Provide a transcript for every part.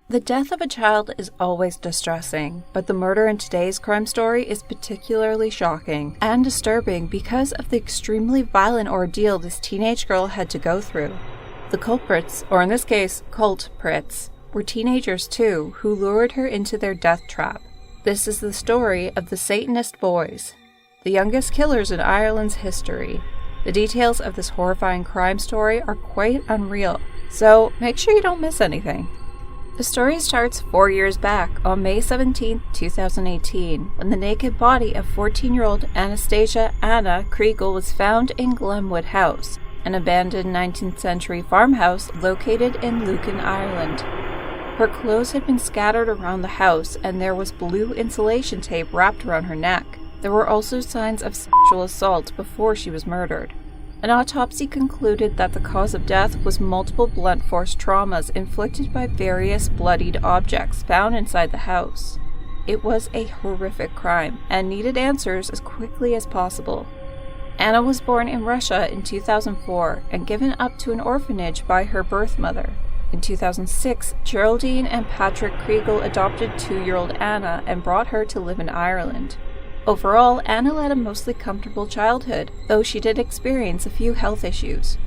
The death of a child is always distressing, but the murder in today's crime story is particularly shocking and disturbing because of the extremely violent ordeal this teenage girl had to go through. The culprits, or in this case, culprits, were teenagers too, who lured her into their death trap. This is the story of the Satanist boys, the youngest killers in Ireland's history. The details of this horrifying crime story are quite unreal, so make sure you don't miss anything. The story starts 4 years back on May 17, 2018, when the naked body of 14-year-old Anastasia Kriégel was found in Glenwood House, an abandoned 19th century farmhouse located in Lucan, Ireland. Her clothes had been scattered around the house and there was blue insulation tape wrapped around her neck. There were also signs of sexual assault before she was murdered. An autopsy concluded that the cause of death was multiple blunt force traumas inflicted by various bloodied objects found inside the house. It was a horrific crime and needed answers as quickly as possible. Anna was born in Russia in 2004 and given up to an orphanage by her birth mother. In 2006, Geraldine and Patrick Kriegel adopted 2-year-old Anna and brought her to live in Ireland. Overall, Anna led a mostly comfortable childhood, though she did experience a few health issues.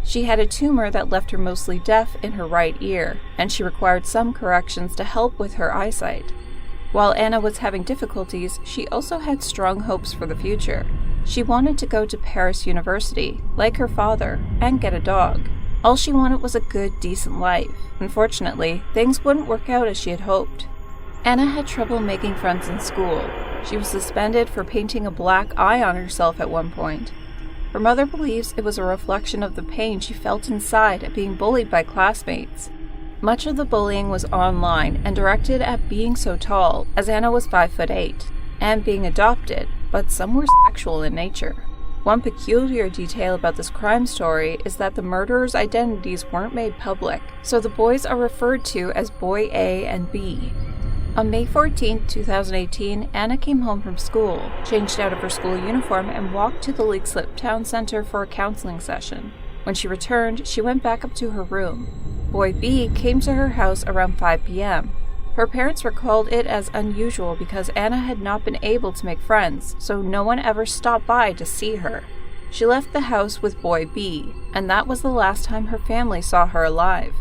She had a tumor that left her mostly deaf in her right ear, and she required some corrections to help with her eyesight. While Anna was having difficulties, she also had strong hopes for the future. She wanted to go to Paris University, like her father, and get a dog. All she wanted was a good, decent life. Unfortunately, things wouldn't work out as she had hoped. Anna had trouble making friends in school. She was suspended for painting a black eye on herself at one point. Her mother believes it was a reflection of the pain she felt inside at being bullied by classmates. Much of the bullying was online and directed at being so tall, as Anna was 5'8", and being adopted, but some were sexual in nature. One peculiar detail about this crime story is that the murderers' identities weren't made public, so the boys are referred to as Boy A and B. On May 14, 2018, Anna came home from school, changed out of her school uniform, and walked to the Leixlip Town Centre for a counseling session. When she returned, she went back up to her room. Boy B came to her house around 5 p.m. Her parents recalled it as unusual because Anna had not been able to make friends, so no one ever stopped by to see her. She left the house with Boy B, and that was the last time her family saw her alive.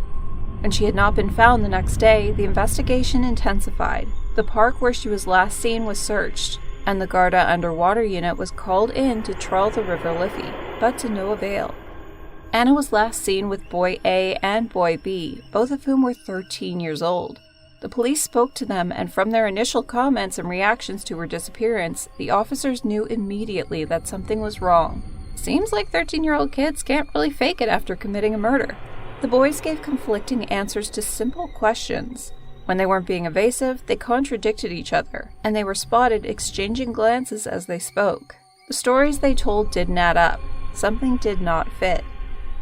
When she had not been found the next day, the investigation intensified. The park where she was last seen was searched, and the Garda underwater unit was called in to trawl the River Liffey, but to no avail. Anna was last seen with Boy A and Boy B, both of whom were 13 years old. The police spoke to them, and from their initial comments and reactions to her disappearance, the officers knew immediately that something was wrong. Seems like 13-year-old kids can't really fake it after committing a murder. The boys gave conflicting answers to simple questions. When they weren't being evasive, they contradicted each other, and they were spotted exchanging glances as they spoke. The stories they told didn't add up. Something did not fit.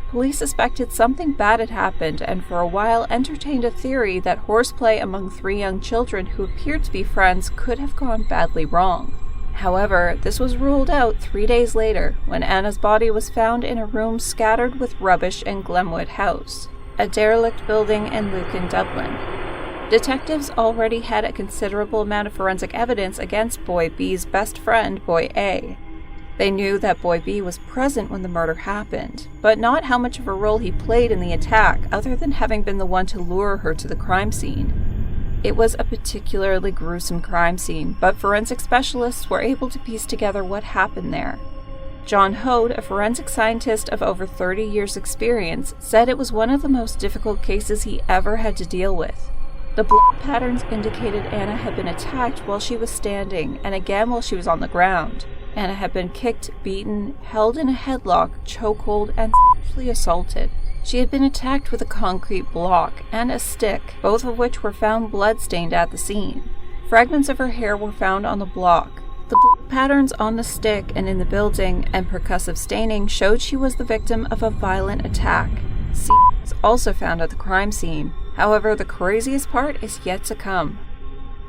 Police suspected something bad had happened and for a while entertained a theory that horseplay among 3 young children who appeared to be friends could have gone badly wrong. However, this was ruled out 3 days later when Anna's body was found in a room scattered with rubbish in Glenwood House, a derelict building in Lucan, Dublin. Detectives already had a considerable amount of forensic evidence against Boy B's best friend, Boy A. They knew that Boy B was present when the murder happened, but not how much of a role he played in the attack other than having been the one to lure her to the crime scene. It was a particularly gruesome crime scene, but forensic specialists were able to piece together what happened there. John Hode, a forensic scientist of over 30 years' experience, said it was one of the most difficult cases he ever had to deal with. The blood patterns indicated Anna had been attacked while she was standing, and again while she was on the ground. Anna had been kicked, beaten, held in a headlock, chokehold, and sexually assaulted. She had been attacked with a concrete block and a stick, both of which were found blood-stained at the scene. Fragments of her hair were found on the block. The blood patterns on the stick and in the building and percussive staining showed she was the victim of a violent attack. Semen was also found at the crime scene. However, the craziest part is yet to come.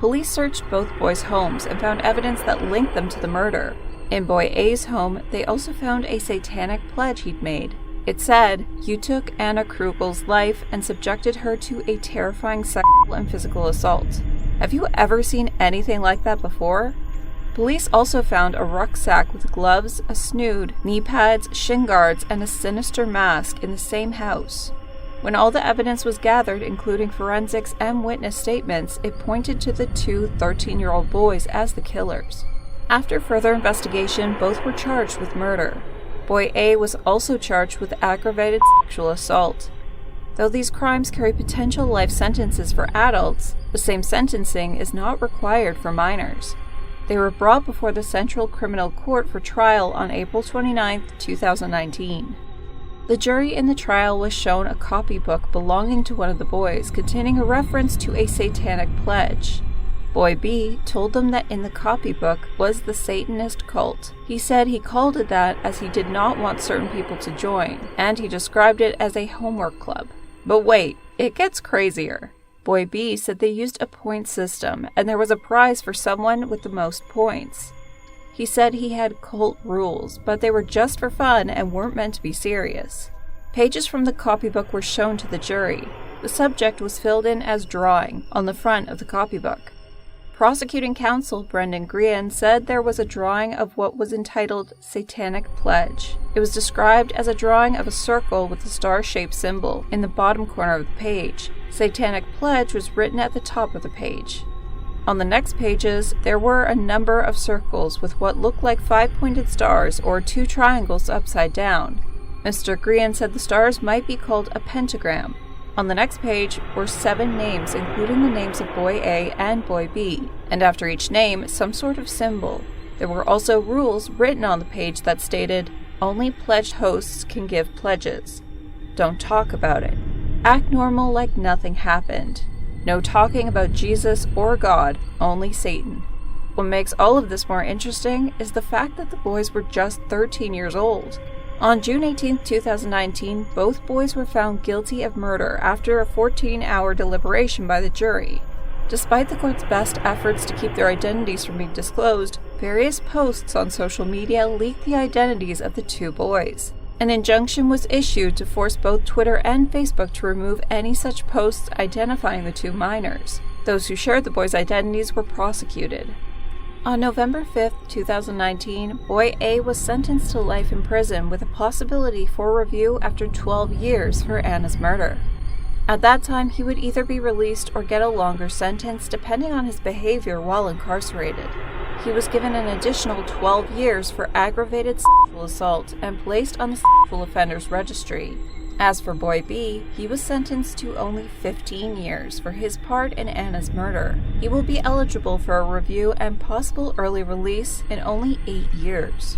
Police searched both boys' homes and found evidence that linked them to the murder. In Boy A's home, they also found a satanic pledge he'd made. It said, "You took Anna Kriegel's life and subjected her to a terrifying sexual and physical assault. Have you ever seen anything like that before?" Police also found a rucksack with gloves, a snood, knee pads, shin guards, and a sinister mask in the same house. When all the evidence was gathered, including forensics and witness statements, it pointed to the two 13-year-old boys as the killers. After further investigation, both were charged with murder. Boy A was also charged with aggravated sexual assault. Though these crimes carry potential life sentences for adults, the same sentencing is not required for minors. They were brought before the Central Criminal Court for trial on April 29, 2019. The jury in the trial was shown a copybook belonging to one of the boys containing a reference to a satanic pledge. Boy B told them that in the copybook was the Satanist cult. He said he called it that as he did not want certain people to join, and he described it as a homework club. But wait, it gets crazier. Boy B said they used a point system, and there was a prize for someone with the most points. He said he had cult rules, but they were just for fun and weren't meant to be serious. Pages from the copybook were shown to the jury. The subject was filled in as drawing on the front of the copybook. Prosecuting counsel Brendan Greene said there was a drawing of what was entitled Satanic Pledge. It was described as a drawing of a circle with a star-shaped symbol in the bottom corner of the page. Satanic Pledge was written at the top of the page. On the next pages, there were a number of circles with what looked like 5 pointed stars or 2 triangles upside down. Mr. Greene said the stars might be called a pentagram. On the next page were 7 names, including the names of Boy A and Boy B, and after each name, some sort of symbol. There were also rules written on the page that stated, "Only pledged hosts can give pledges. Don't talk about it. Act normal like nothing happened. No talking about Jesus or God, only Satan." What makes all of this more interesting is the fact that the boys were just 13 years old. On June 18, 2019, both boys were found guilty of murder after a 14-hour deliberation by the jury. Despite the court's best efforts to keep their identities from being disclosed, various posts on social media leaked the identities of the 2 boys. An injunction was issued to force both Twitter and Facebook to remove any such posts identifying the 2 minors. Those who shared the boys' identities were prosecuted. On November 5, 2019, Boy A was sentenced to life in prison with a possibility for review after 12 years for Anna's murder. At that time, he would either be released or get a longer sentence depending on his behavior while incarcerated. He was given an additional 12 years for aggravated sexual assault and placed on the sexual offenders registry. As for Boy B, he was sentenced to only 15 years for his part in Anna's murder. He will be eligible for a review and possible early release in only 8 years.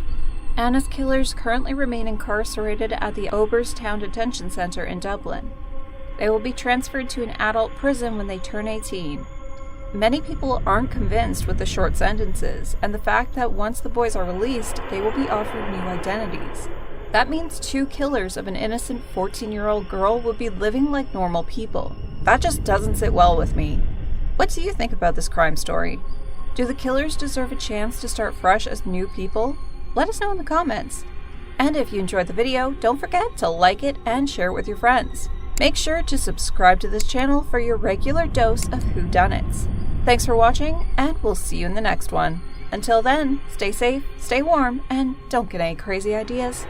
Anna's killers currently remain incarcerated at the Oberstown Detention Center in Dublin. They will be transferred to an adult prison when they turn 18. Many people aren't convinced with the short sentences, and the fact that once the boys are released, they will be offered new identities. That means 2 killers of an innocent 14-year-old girl would be living like normal people. That just doesn't sit well with me. What do you think about this crime story? Do the killers deserve a chance to start fresh as new people? Let us know in the comments. And if you enjoyed the video, don't forget to like it and share it with your friends. Make sure to subscribe to this channel for your regular dose of whodunits. Thanks for watching, and we'll see you in the next one. Until then, stay safe, stay warm, and don't get any crazy ideas.